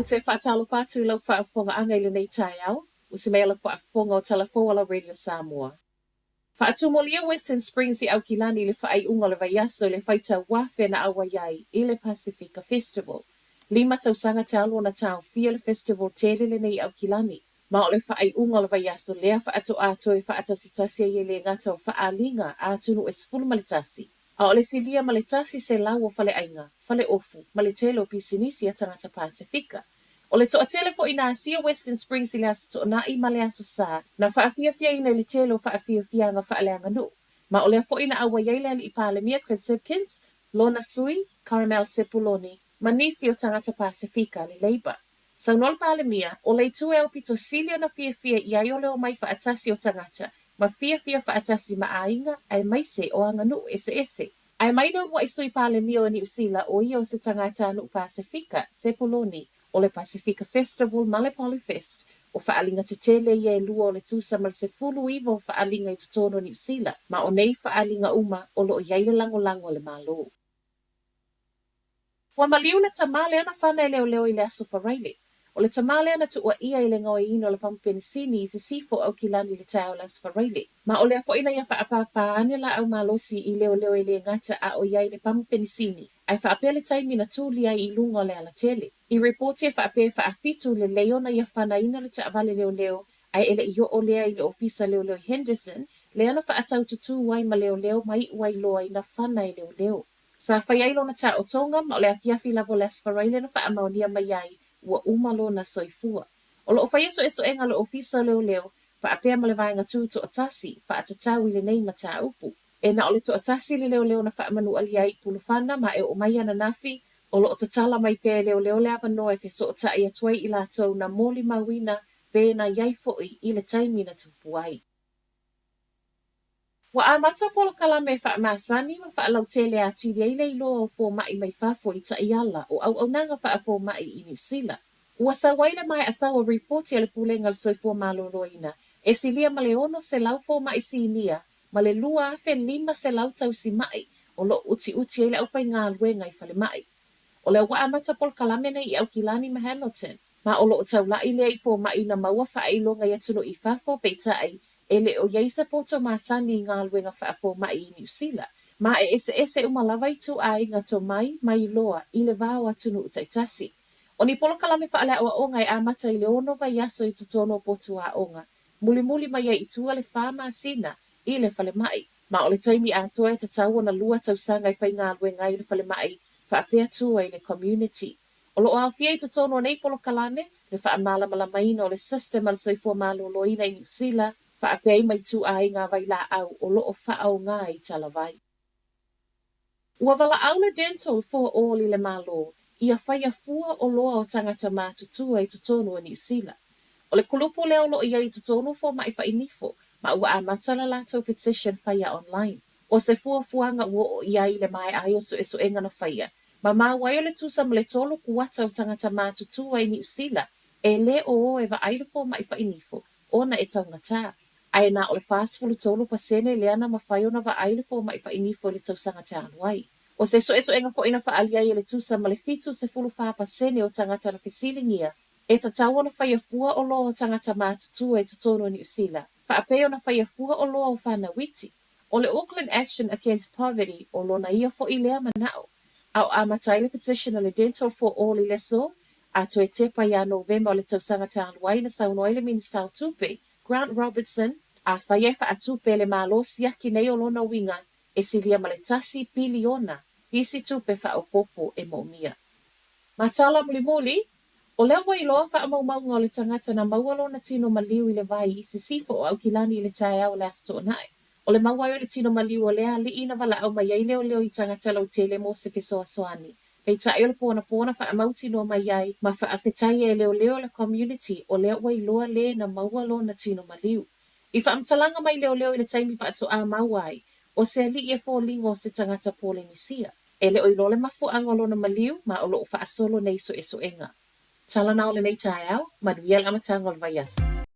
o te whaatalo whātu lau whaafonga anga i le nei tai au, o se mea la whaafonga o Talafoala Radio Samoa. Whaatumolia Western Springs i Aukilani le whaaiunga le vaiaso le whaita wafe na awaiai i le Pacifica Festival. Lima tausanga te alo na tau fia le festival tele le nei Aukilani. Ma o le whaaiunga le vaiaso lea whaato ato e whaatasitasia i le ngata o whaalinga atunu e sifulu malitasi. A o le silia malitasi se lau o whale ainga, whale ofu, malitelo pisinisi a tangata Pacifica. O le toa tele fo ina asia Western Springs i le aso toa na i male aso sa, na whaafia ina li telo whaafia nga whaaleanga nu. Ma o le fo ina awa yaile li i Palemia Chris Hipkins, Lona Sui, Caramel Sepuloni, manisi o tangata Pacifica le Labour. Sa nol Palemia, o le tue au pito silio na fia i aiole o mai whaatasi o tangata, ma fia whaatasi ma ainga ai maise o anga nu ese. Ai maida wa isui Palemia o ni usila o ia o se tangata anu Pacifica, Sepuloni, o le Pacifica Festival ma le Polyfest, o whaalinga te tele ia e lua o le tūsa ma le se fulu iwa o whaalinga i tutono ni usila, ma o nei whaalinga uma o lo o iaile lango le malo. Wa maliu na tamale ana whana e leo i le aso wharaile. O le tamale ana tua ia i le ngoi ino le pampenisini i se sifo au kilani le tau le aso wharaile. Ma o le a ina ia whaapapa ane la au malosi i leo i le ngata a o iai le pampenisini. Ai whaapele taimi na tūli ai i lunga o le ala tele. I reporti e whaape whaafitu le leona ia whana ina le taavale leo, ai ele i o lea i le ofisa leo i Henderson, leona whaatau tutu wai ma leo mai wai loa i na whana i leo. Sa whaiailo na ta o tonga ma o le afiafi lavo le asfaraile na whaamaunia mai ai ua umalo na soifua. O lo o whaiaso eso enga le ofisa leo, whaapea ma le vaenga tū to atasi, whaatatau i le nei ma ta upu. E na o le to atasi le leo na whaamanu aliai pulufana ma e o mai ana nafi, o lo o tatala mai pe leo le avanoa e wheso o ta ia tuai i lātou na moli mawina pe na iai foi i le taimi na tupu ai. Wa amata polo kalame whaamasani ma whaalau tele a tiri ai leilo o fō mai mai whafo i ta iala o au nanga whaafo mai i New Zealand. Ua sa waile mai a sawa reporti ale pulenga le soifua maloloina. E silia ma le ono se lau fō mai sinia, ma le lua afe lima se lau tau si mai, o lo uti e le au whai ngā luenga i whale mai. O le wa amata polo kalame nei i Aukilani ma Hamilton, ma o lo o tau lai le i fō mai na maua whailonga i atuno i whafo peitai, ele o yeisa poto masani ngā luenga whaafo mai i New Zealand. Ma e ese umalawa i tu ai ngā to mai loa i le vāo atunu utaitasi. O ni polo kalame whaale awa o ngai amata i le ono vai aso i tutono potu a onga. Muli mai i tua le whama sina i le whale mai. Ma o le taimi a toa e tatau na lua tau sanga i whai ngā luenga i le whale mai, whaapea tua i le community. O lo o awhia i tutono nei polo kalame, le whaamala malamaina o le system al soifua maloloina i New Zealand, whaapei mai tu ai ngā vai la au o lo o whaau ngā i talavai. Ua wala au le dental for all i le malo, ia whai a fua o loa o tangata mātutua i tutono i New Zealand. O le kulupu leo lo ia i tutono fo mai whainifo, ma ua a matala lato petition whaia online. O se fuanga ua o ia i le mai ai o so enga na whaia. Ma wai o le tusa ma le tolo kuata o tangata mātutua i New Zealand, e le o e wa aile fo mai whainifo, ona e taungataa. Ai na o le fastfulu tolu pasene le ana mawhai ona wa aile fo mai whainifo le tausanga te anuai. O se so enga fo ina whaalia i le tusa ma le fitu se fulu wha pasene o tangata na whesilingia, e tatau ona whaiafua o loa o tangata mātutua e tutono New Zealand. Whaapeo na whaiafua o loa o whana witi. O le Auckland Action Against Poverty o lona ia fo i lea manao. Au a mataile petition le Dental for All i leso, a to e tepa ia November o le tausanga te anuai na saunoile minister tupe, Grant Robertson, a whaiefa a tupe le malo siaki nei o lona winga e silia maletasi piliona isi tupe wha o popo e maumia. Matala muli, o leo wa iloa wha maunga o le tangata na maualo na tino maliu i le vai i sifo o Aukilani i le tae au le asto nai. O le mauai o le tino maliu o lea li ina wala au mai ai leo i tangata lau tele mo se fiso aswani. Pei tae o le pona wha mauti no mai ai ma wha awhetai e leo le community o leo wa iloa le na maualo na tino maliu. I whaamtalanga mai leo i le taimi wha atu a mauai, o se ali e fō lingo se tangata Polenisia. E leo i lole mafu angolo na maliu, ma o loo wha asolo nei so enga. Tala na o le nei tae au, manuiel amatanga o le vaiaso.